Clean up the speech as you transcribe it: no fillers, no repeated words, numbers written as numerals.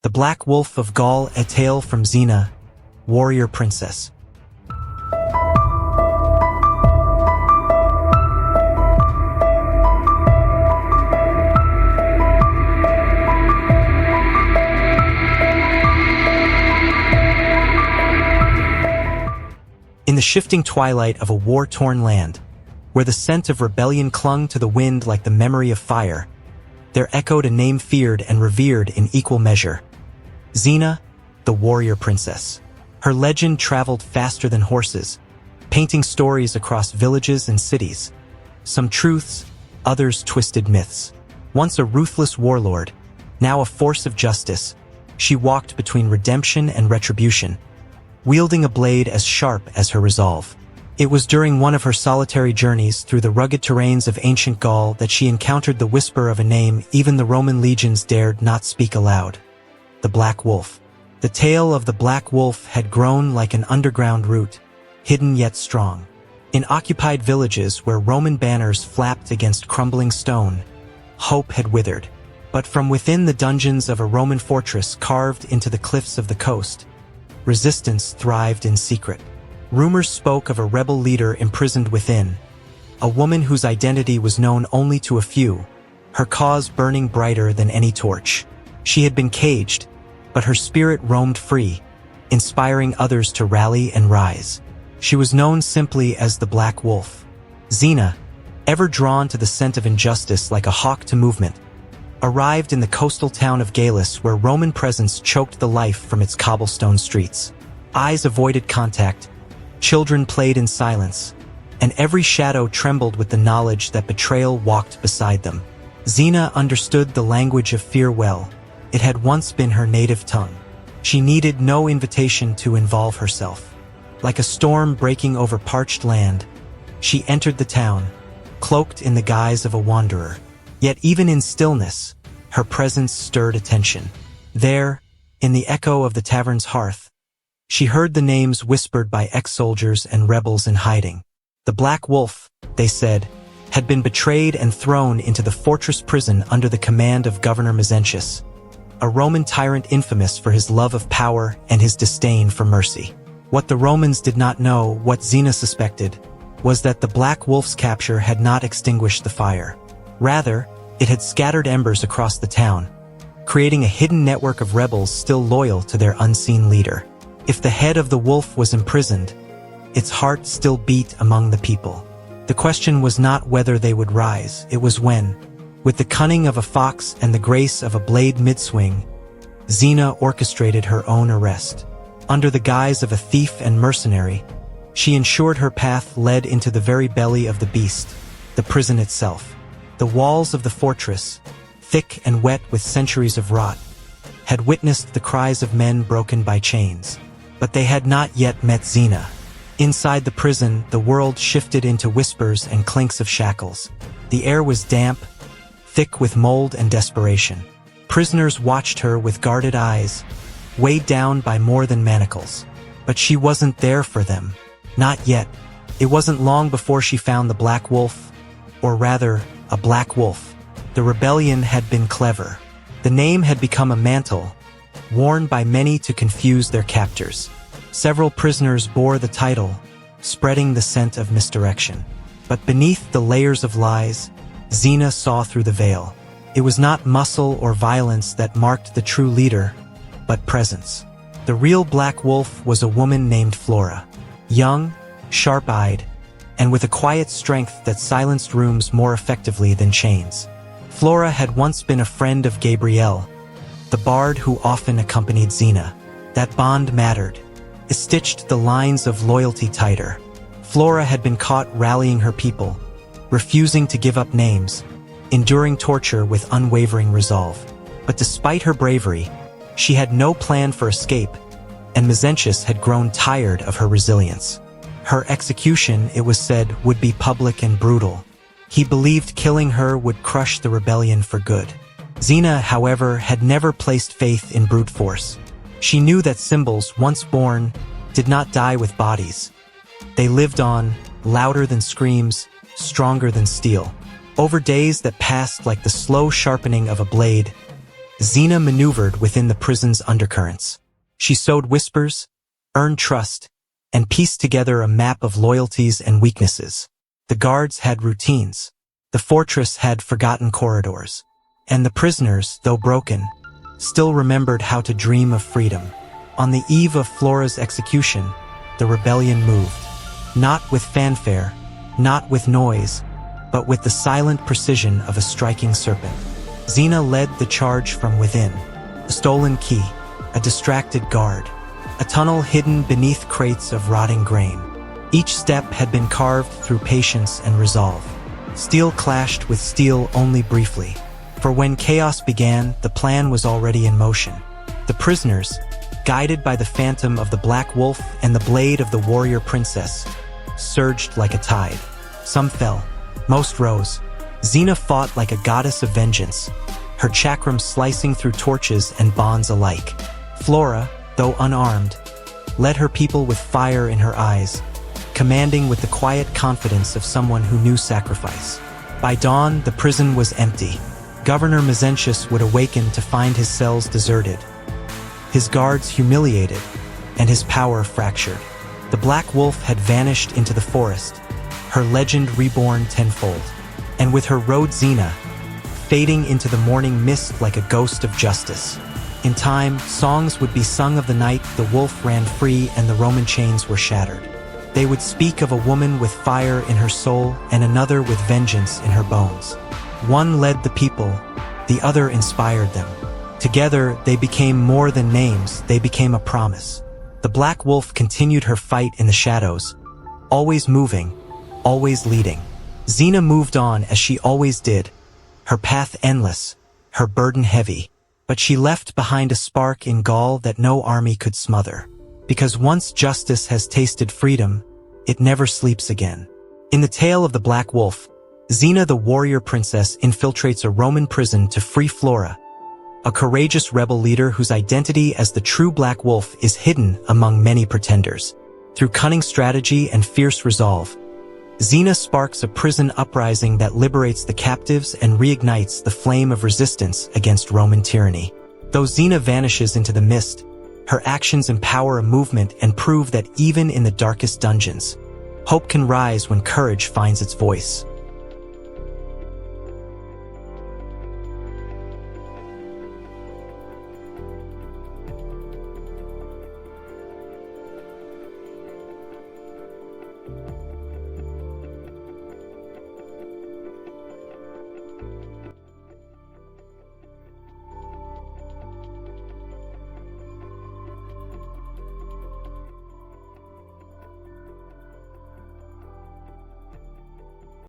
The Black Wolf of Gaul, a tale from Xena, warrior princess. In the shifting twilight of a war-torn land, where the scent of rebellion clung to the wind like the memory of fire, there echoed a name feared and revered in equal measure. Xena, the warrior princess. Her legend traveled faster than horses, painting stories across villages and cities. Some truths, others twisted myths. Once a ruthless warlord, now a force of justice, she walked between redemption and retribution, wielding a blade as sharp as her resolve. It was during one of her solitary journeys through the rugged terrains of ancient Gaul that she encountered the whisper of a name even the Roman legions dared not speak aloud. The Black Wolf. The tale of the Black Wolf had grown like an underground root, hidden yet strong. In occupied villages where Roman banners flapped against crumbling stone, hope had withered. But from within the dungeons of a Roman fortress carved into the cliffs of the coast, resistance thrived in secret. Rumors spoke of a rebel leader imprisoned within, a woman whose identity was known only to a few, her cause burning brighter than any torch. She had been caged, but her spirit roamed free, inspiring others to rally and rise. She was known simply as the Black Wolf. Xena, ever drawn to the scent of injustice like a hawk to movement, arrived in the coastal town of Gallus where Roman presence choked the life from its cobblestone streets. Eyes avoided contact, children played in silence, and every shadow trembled with the knowledge that betrayal walked beside them. Xena understood the language of fear well. It had once been her native tongue. She needed no invitation to involve herself. Like a storm breaking over parched land, she entered the town, cloaked in the guise of a wanderer. Yet even in stillness, her presence stirred attention. There, in the echo of the tavern's hearth, she heard the names whispered by ex-soldiers and rebels in hiding. The Black Wolf, they said, had been betrayed and thrown into the fortress prison under the command of Governor Mezentius, a Roman tyrant infamous for his love of power and his disdain for mercy. What the Romans did not know, what Xena suspected, was that the Black Wolf's capture had not extinguished the fire. Rather, it had scattered embers across the town, creating a hidden network of rebels still loyal to their unseen leader. If the head of the wolf was imprisoned, its heart still beat among the people. The question was not whether they would rise, it was when. With the cunning of a fox and the grace of a blade mid-swing, Xena orchestrated her own arrest. Under the guise of a thief and mercenary, she ensured her path led into the very belly of the beast, the prison itself. The walls of the fortress, thick and wet with centuries of rot, had witnessed the cries of men broken by chains. But they had not yet met Xena. Inside the prison, the world shifted into whispers and clinks of shackles. The air was damp, thick with mold and desperation. Prisoners watched her with guarded eyes, weighed down by more than manacles. But she wasn't there for them. Not yet. It wasn't long before she found the Black Wolf, or rather, a Black Wolf. The rebellion had been clever. The name had become a mantle, worn by many to confuse their captors. Several prisoners bore the title, spreading the scent of misdirection. But beneath the layers of lies, Xena saw through the veil. It was not muscle or violence that marked the true leader, but presence. The real Black Wolf was a woman named Flora. Young, sharp-eyed, and with a quiet strength that silenced rooms more effectively than chains. Flora had once been a friend of Gabriel, the bard who often accompanied Xena. That bond mattered. It stitched the lines of loyalty tighter. Flora had been caught rallying her people, refusing to give up names, enduring torture with unwavering resolve. But despite her bravery, she had no plan for escape, and Mezentius had grown tired of her resilience. Her execution, it was said, would be public and brutal. He believed killing her would crush the rebellion for good. Xena, however, had never placed faith in brute force. She knew that symbols, once born, did not die with bodies. They lived on, louder than screams, stronger than steel. Over days that passed like the slow sharpening of a blade, Xena maneuvered within the prison's undercurrents. She sowed whispers, earned trust, and pieced together a map of loyalties and weaknesses. The guards had routines. The fortress had forgotten corridors. And the prisoners, though broken, still remembered how to dream of freedom. On the eve of Flora's execution, the rebellion moved. Not with fanfare, not with noise, but with the silent precision of a striking serpent. Xena led the charge from within. A stolen key, a distracted guard, a tunnel hidden beneath crates of rotting grain. Each step had been carved through patience and resolve. Steel clashed with steel only briefly, for when chaos began, the plan was already in motion. The prisoners, guided by the phantom of the Black Wolf and the blade of the warrior princess, surged like a tide. Some fell, most rose. Xena fought like a goddess of vengeance, her chakram slicing through torches and bonds alike. Flora, though unarmed, led her people with fire in her eyes, commanding with the quiet confidence of someone who knew sacrifice. By dawn, the prison was empty. Governor Mezentius would awaken to find his cells deserted, his guards humiliated, and his power fractured. The Black Wolf had vanished into the forest, her legend reborn tenfold. And with her rode Xena, fading into the morning mist like a ghost of justice. In time, songs would be sung of the night the wolf ran free and the Roman chains were shattered. They would speak of a woman with fire in her soul and another with vengeance in her bones. One led the people, the other inspired them. Together, they became more than names, they became a promise. The Black Wolf continued her fight in the shadows, always moving, always leading. Xena moved on as she always did, her path endless, her burden heavy. But she left behind a spark in Gaul that no army could smother. Because once justice has tasted freedom, it never sleeps again. In the tale of the Black Wolf, Xena the warrior princess infiltrates a Roman prison to free Flora, a courageous rebel leader whose identity as the true Black Wolf is hidden among many pretenders. Through cunning strategy and fierce resolve, Xena sparks a prison uprising that liberates the captives and reignites the flame of resistance against Roman tyranny. Though Xena vanishes into the mist, her actions empower a movement and prove that even in the darkest dungeons, hope can rise when courage finds its voice.